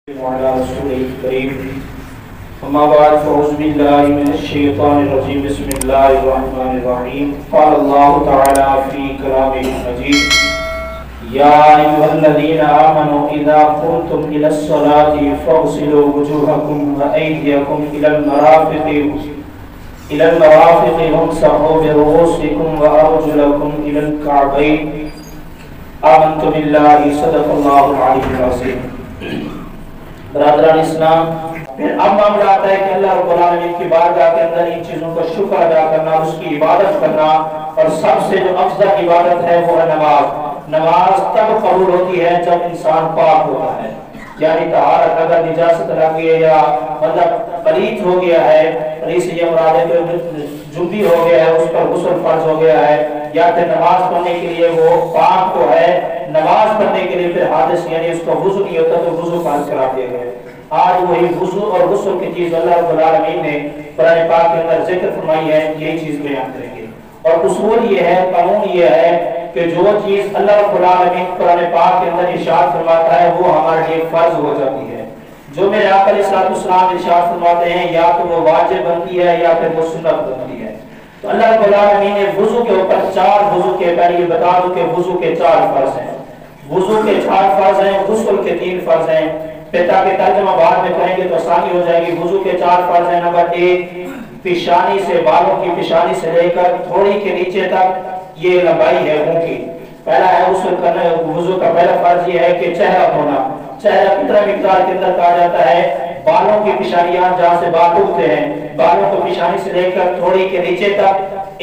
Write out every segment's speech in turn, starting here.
وعلى رسوله الكريم أما بعد فأعوذ بالله من الشيطان الرجيم بسم الله الرحمن الرحيم قال الله تعالى في كلامه المجيد يا أيها الذين آمنوا إذا قمتم إلى الصلاة فاغسلوا وجوهكم وأيديكم إلى المرافق وامسحوا برؤوسكم وأرجلكم إلى الكعبين آمنت بالله صدق الله العلي العظيم. برادران اسلام، پھر اب معاملہ آتا ہے کہ اللہ رب العالمین کی بارگاہ کے اندر ان چیزوں کا شکر ادا کرنا، اس کی عبادت کرنا، اور سب سے جو افضل عبادت ہے وہ ہے نماز. نماز تب قبول ہوتی ہے جب انسان پاک ہوتا ہے، یعنی طہارت، اگر نجاست لگی ہے یا مطلب پلیت ہو گیا ہے، پلیت سے یہ مراد ہے کہ جنبی ہو گیا ہے، اس پر غسل فرض ہو گیا ہے، یا پھر نماز پڑھنے کے لیے وہ پاک تو ہے، نماز پڑھنے کے لیے پھر حادث یعنی اس کو وضو نہیں ہوتا تو وضو فرض کرا دیا گیا. آج وہی وضو اور غسل کی چیز اللہ رب العالمین نے قرآن پاک کے اندر ذکر فرمائی ہے، یہی چیز بیان کریں گے. اور اصول یہ ہے، قانون یہ ہے کہ جو چیز اللہ رب العالمین قرآن پاک کے اندر ارشاد فرماتا ہے وہ ہمارے لیے فرض ہو جاتی ہے. جو میرے آقا علیہ السلام ارشاد فرماتے ہیں یا تو وہ واجب بنتی ہے یا پھر وہ سنت بنتی ہے. تو اللہ رب العالمین نے وضو کے اوپر چار وضو کے پہلے یہ بتا دوں کہ وضو کے چار فرض ہیں. وضو کے چار فرض ہیں، غسل کے تین فرض ہیں. پھر تاکہ ترجمہ بعد میں کریں گے تو آسانی ہو جائے گی. وضو کے چار فرض ہیں. نمبر ایک، پیشانی سے، بالوں کی پیشانی سے لے کر تھوڑی کے نیچے تک یہ لمبائی ہے منہ کی. پہلا ہے غسل کرنا. وضو کا پہلا فرض یہ ہے کہ چہرہ دھونا. چہرہ کتنا مقدار کے اندر کہا جاتا ہے؟ بالوں کی پیشانیاں جہاں سے بال اٹھتے ہیں، بالوں کو پیشانی سے لے کر تھوڑی کے نیچے تک،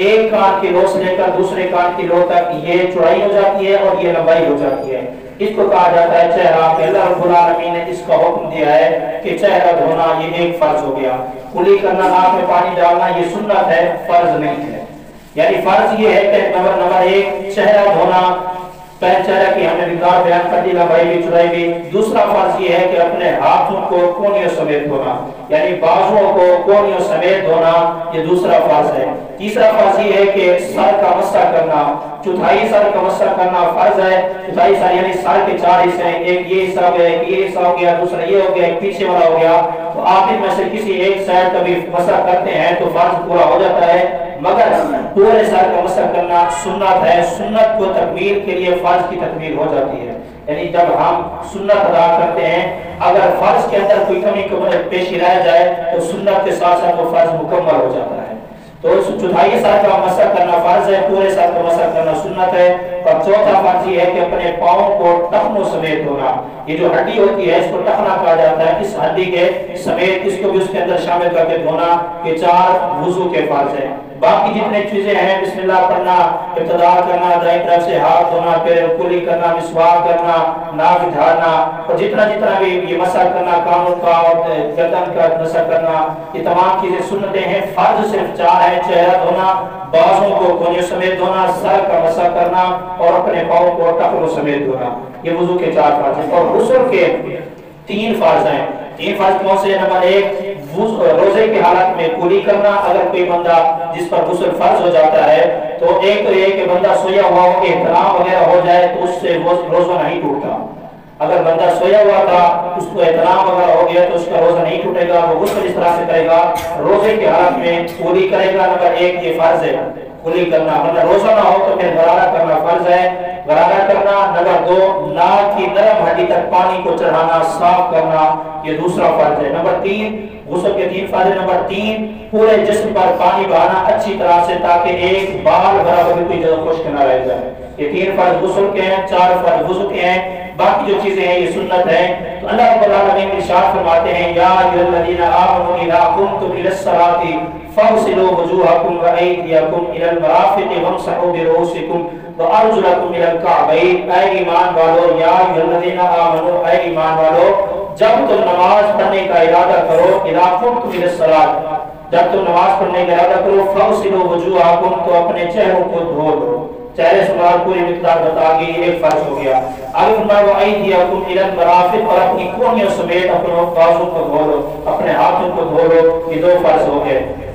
ایک کان کی لو سے لے کر دوسرے کان کی لو تک یہ چوڑائی ہو جاتی ہے اور یہ لمبائی ہو جاتی ہے. اس کو کہا جاتا ہے چہرہ. اللہ رب العالمین نے اس کا حکم دیا ہے کہ چہرہ دھونا یہ ایک فرض ہو گیا. کلی کرنا، ناک میں پانی ڈالنا یہ سنت ہے، فرض نہیں ہے. یعنی فرض یہ ہے کہ نمبر ایک چہرہ دھونا. پہلے چہرہ کی ہم نے مقدار بیان کر دی، لمبائی بھی چوڑائی بھی. دوسرا فرض یہ ہے کہ اپنے ہاتھوں کو کونیوں سمیت دھونا، یعنی بازوؤں کو کونیوں سمیت دھونا، یہ دوسرا فرض ہے. تیسرا فرض یہ ہے کہ سر کا مسح کرنا. چوتھائی سر کا مسح کرنا فرض ہے. چوتھائی سر یعنی سر کے چار حصے ہیں، ایک یہ حصہ ہو گیا، ایک یہ حصہ ہو گیا، دوسرا یہ ہو گیا، ایک پیچھے والا ہو گیا. تو آخر میں سے کسی ایک سائڈ کا بھی مسح کرتے ہیں تو فرض پورا ہو جاتا ہے. مگر پورے سر کا مسح کرنا سنت ہے. سنت کو تکمیل کے لیے فرض کی تکمیل ہو جاتی ہے. یعنی جب ہم سنت ادا کرتے ہیں، اگر فرض کے اندر کوئی کمی پیشی رہ جائے تو سنت کے ساتھ ساتھ وہ فرض مکمل ہو جاتا ہے. تو چوتھائی سر کا مسح کرنا فرض ہے، پورے سر کا مسح کرنا سنت ہے. اور چوتھا فرض یہ ہے کہ اپنے پاؤں کو ٹخنوں سمیت دھونا. یہ جو ہڈی ہوتی ہے اس کو ٹخنا کہا جاتا ہے. اس ہڈی کے سمیت اس کو بھی اس کے اندر شامل کر کے دھونا. یہ چار وضو کے فرض ہیں. باقی جتنے چیزیں ہیں، بسم اللہ پڑھنا، ابتدا کرنا، دائیں طرف سے ہاتھ دھونا، پھر کلی کرنا، مسواک کرنا، ناک جھاڑنا، اور جتنا بھی یہ مسح کرنا، کانوں کا اور گردن کا مسح کرنا، یہ تمام چیزیں سنتیں ہیں. فرض صرف چار ہیں: چہرہ دھونا، بازوں کو کونیوں سمیت دھونا، سر کا مسح کرنا اور اپنے پاؤں کو ٹخنوں سمیت دھونا. یہ وضو کے چار فرض ہیں. اور غسل کے تین فرض ہیں. تین فرض کون سے ہیں؟ نمبر ایک، روزے کی حالت میں کلی کرنا. اگر کوئی بندہ جس پر غسل فرض ہو جاتا ہے تو ایک تو یہ کہ بندہ سویا ہوا ہو، احترام وغیرہ ہو جائے تو اس سے روزہ نہیں ٹوٹتا. اگر بندہ سویا ہوا تھا، اس کو احترام وغیرہ ہو گیا تو اس کا روزہ نہیں ٹوٹے گا. وہ غسل اس طرح سے کرے گا، روزے کی حالت میں کلی کرے گا. نمبر ایک یہ فرض ہے کلی کرنا. مطلب روزہ نہ ہو تو پھر غرارہ کرنا فرض ہے، غرارہ کرنا. نمبر دو، ناک کی نرم ہڈی تک پانی کو چڑھانا، صاف کرنا، یہ دوسرا فرض ہے. نمبر تین، غسل کے تین فرض. نمبر تین، پورے جسم پر پانی بہانا اچھی طرح سے تاکہ ایک بال برابر کوئی جگہ خشک نہ رہ جائے. یہ تین فرض غسل کے ہیں، چار فرض وضو کے ہیں. باقی جو چیزیں ہیں یہ سنت ہیں. تو اللہ رب العالمین ارشاد فرماتے ہیں یا ایھا الذین آمنوا اذا قمتم الی الصلاۃ فاغسلوا وجوہکم وایدیکم الی المرافق وامسحوا برؤوسکم وارجلکم الی الکعبین. اے ایمان والو، یا ایھا الذین آمنوا، اے ایمان والو، جب تم نماز پڑھنے کا ارادہ کرو، اذا قمتم الی الصلاۃ، جب تم نماز پڑھنے کا ارادہ کرو، فاغسلوا وجوہکم، تو اپنے چہروں کو دھو لو. چہرے سے مراد پوری مقدار بتا گئی، یہ ایک فرض ہو گیا. آگے فرمایا وایدیکم الی المرافق، اور اپنی کونیوں سمیت اپنے بازوں کو دھو لو، اپنے ہاتھوں کو دھو لو. یہ دو فرض ہو گئے.